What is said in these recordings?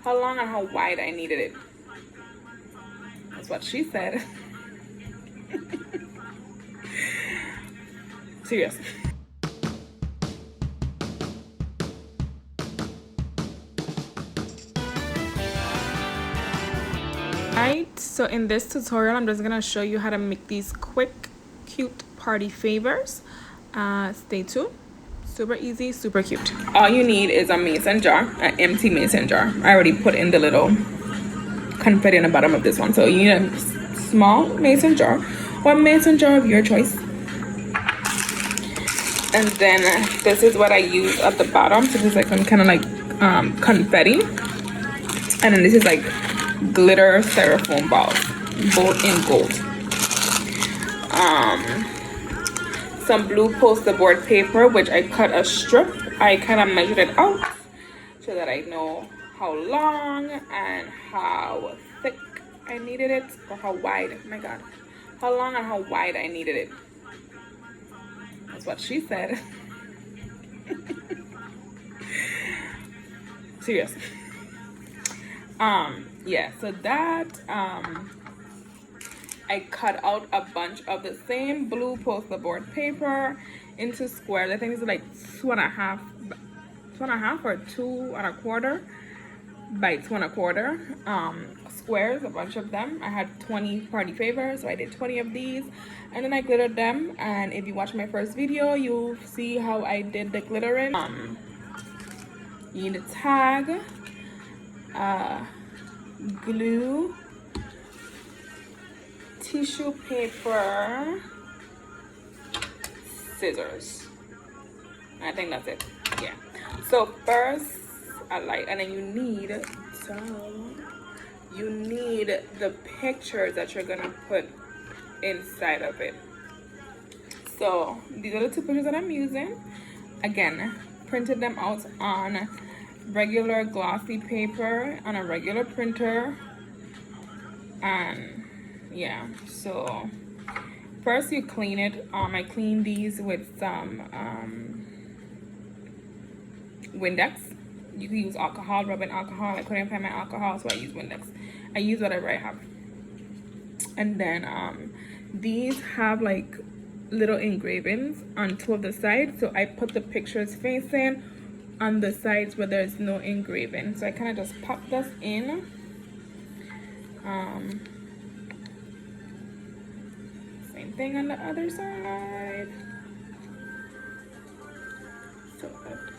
how long and how wide I needed it. That's what she said. Serious. Alright, so in this tutorial I'm just gonna show you how to make these quick cute party favors. Stay tuned. Super easy, super cute. All you need is a mason jar, an empty mason jar. I already put in the little confetti in the bottom of this one, so you need a small mason jar or mason jar of your choice. And then this is what I use at the bottom. So this is like some kind of like confetti, and then this is like glitter styrofoam balls, both in gold. Some blue poster board paper, which I cut a strip. I kind of measured it out so that I know how long and how thick I needed it, or how wide. Oh my god, how long and how wide I needed it. That's what she said. Serious. Yeah, so that I cut out a bunch of the same blue poster board paper into squares. I think it's like 2.5 or 2.25 by 2.25 squares, a bunch of them. I had 20 party favors, so I did 20 of these, and then I glittered them. And if you watch my first video, you'll see how I did the glittering. You need a tag, glue, tissue paper, scissors. I think that's it. Yeah. So first, a light, and then you need the pictures that you're gonna put inside of it. So these are the 2 pictures that I'm using. Again, printed them out on regular glossy paper on a regular printer. And yeah, so first you clean it. I cleaned these with some Windex. You can use alcohol, rubbing alcohol. I couldn't find my alcohol, so I use Windex. I use whatever I have. And then these have like little engravings on 2 of the sides, so I put the pictures facing on the sides where there's no engraving. So I kind of just pop this in. Same thing on the other side. So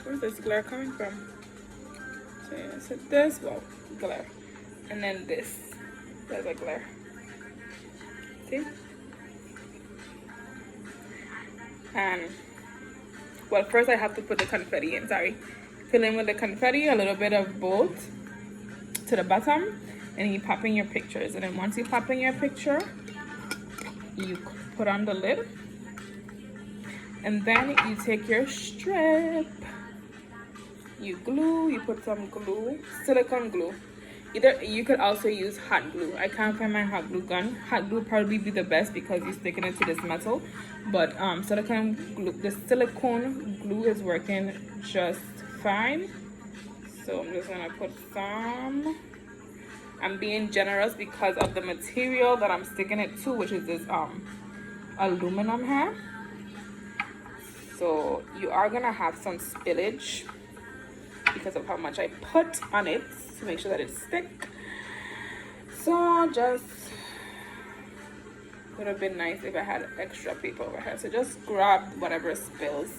where's this glare coming from? So yeah, so this, well, glare, and then this, there's a glare. See? And well, first I have to put the confetti in. Sorry, fill in with the confetti, a little bit of both to the bottom, and you pop in your pictures. And then once you pop in your picture, you put on the lid, and then you take your strip, you glue, you put some glue, silicone glue. Either you could also use hot glue. I can't find my hot glue gun. Hot glue probably be the best because you're sticking it to this metal, but silicone glue, the silicone glue is working just fine. So I'm just gonna put some. I'm being generous because of the material that I'm sticking it to, which is this aluminum here. So you are gonna have some spillage because of how much I put on it to make sure that it's thick. So just would have been nice if I had extra paper over here. So just grab whatever spills,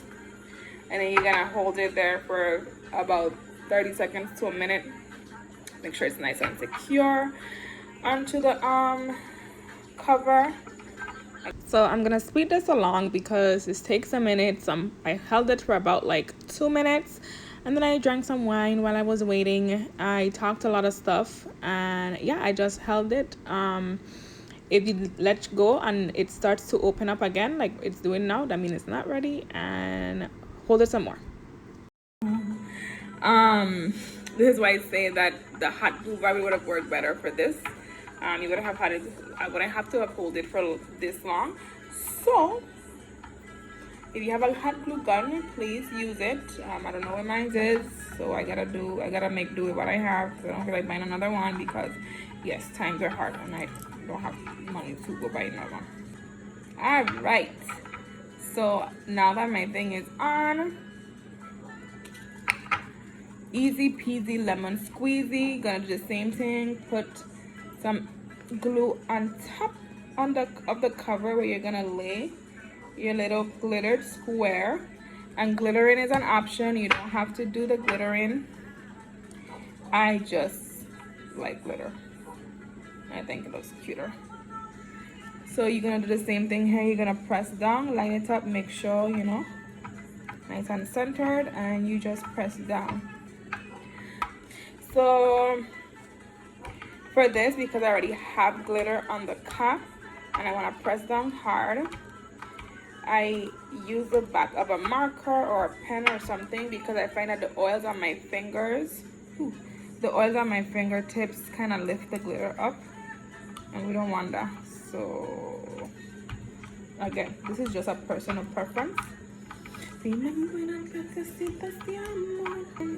and then you're gonna hold it there for about 30 seconds to a minute. Make sure it's nice and secure onto the cover. So I'm gonna speed this along because this takes a minute. I held it for about like 2 minutes, and then I drank some wine while I was waiting. I talked a lot of stuff, and yeah, I just held it. If you let go and it starts to open up again like it's doing now, that means it's not ready, and hold it some more. This is why I say that the hot glue probably would have worked better for this. You would have had it, I wouldn't have to have hold it for this long. So If you have a hot glue gun, please use it. I don't know where mine is, so I gotta make do with what I have. So I don't feel like buying another one because yes, times are hard and I don't have money to go buy another one. All right, so now that my thing is on, easy peasy lemon squeezy. Gonna do the same thing. Put some glue on top of the cover where you're gonna lay your little glittered square. And glittering is an option. You don't have to do the glittering. I just like glitter. I think it looks cuter. So you're gonna do the same thing here. You're gonna press down, line it up, make sure you know nice and centered, and you just press down. So for this, because I already have glitter on the cap and I want to press down hard, I use the back of a marker or a pen or something, because I find that the oils on my fingers, the oils on my fingertips kind of lift the glitter up, and we don't want that. So again, this is just a personal preference.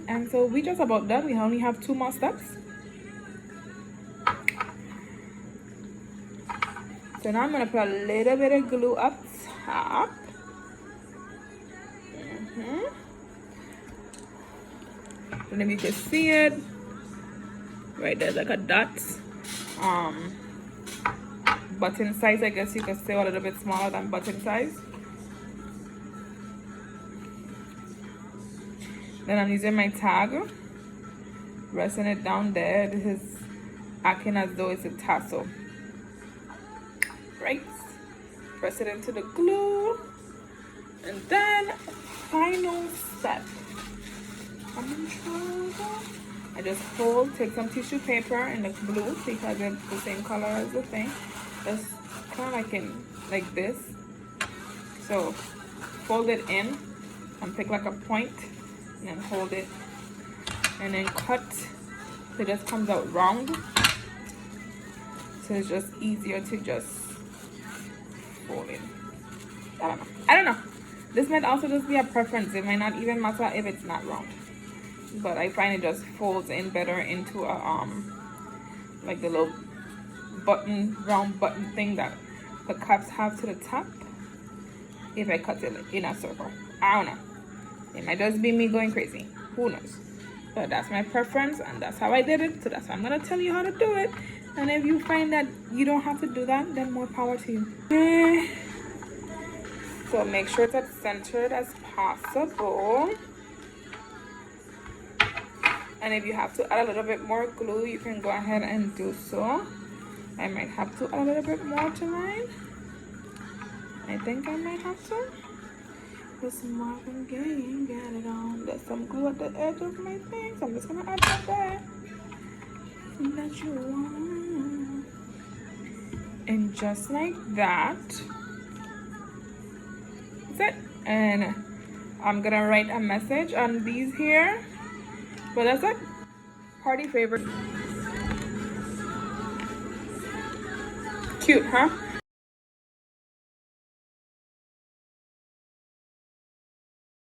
And so we just about done. We only have 2 more steps. So now I'm gonna put a little bit of glue up top. And if you can see it, right there's like a dot. Button size, I guess you could say, a little bit smaller than button size. Then I'm using my tag, resting it down there. This is acting as though it's a tassel. Right, press it into the glue, and then final step. I just take some tissue paper in the blue because it's the same color as the thing. Just kind of like this. So fold it in and pick like a point, and then hold it, and then cut so it just comes out round. So it's just easier to just fold it. I don't know. This might also just be a preference. It might not even matter if it's not round, but I find it just folds in better into a like the little round button thing that the cups have to the top. If I cut it in a circle, I don't know. It might just be me going crazy. Who knows? But that's my preference, and that's how I did it. So that's why I'm gonna tell you how to do it. And if you find that you don't have to do that, then more power to you. Okay. So make sure it's as centered as possible. And if you have to add a little bit more glue, you can go ahead and do so. I might have to add a little bit more to mine. I think I might have to. This Marvin Gaye, get it on. There's some glue at the edge of my thing, so I'm just gonna add that there. That you want. And just like that. That's it. And I'm gonna write a message on these here. But that's it. Party favorite. Cute, huh?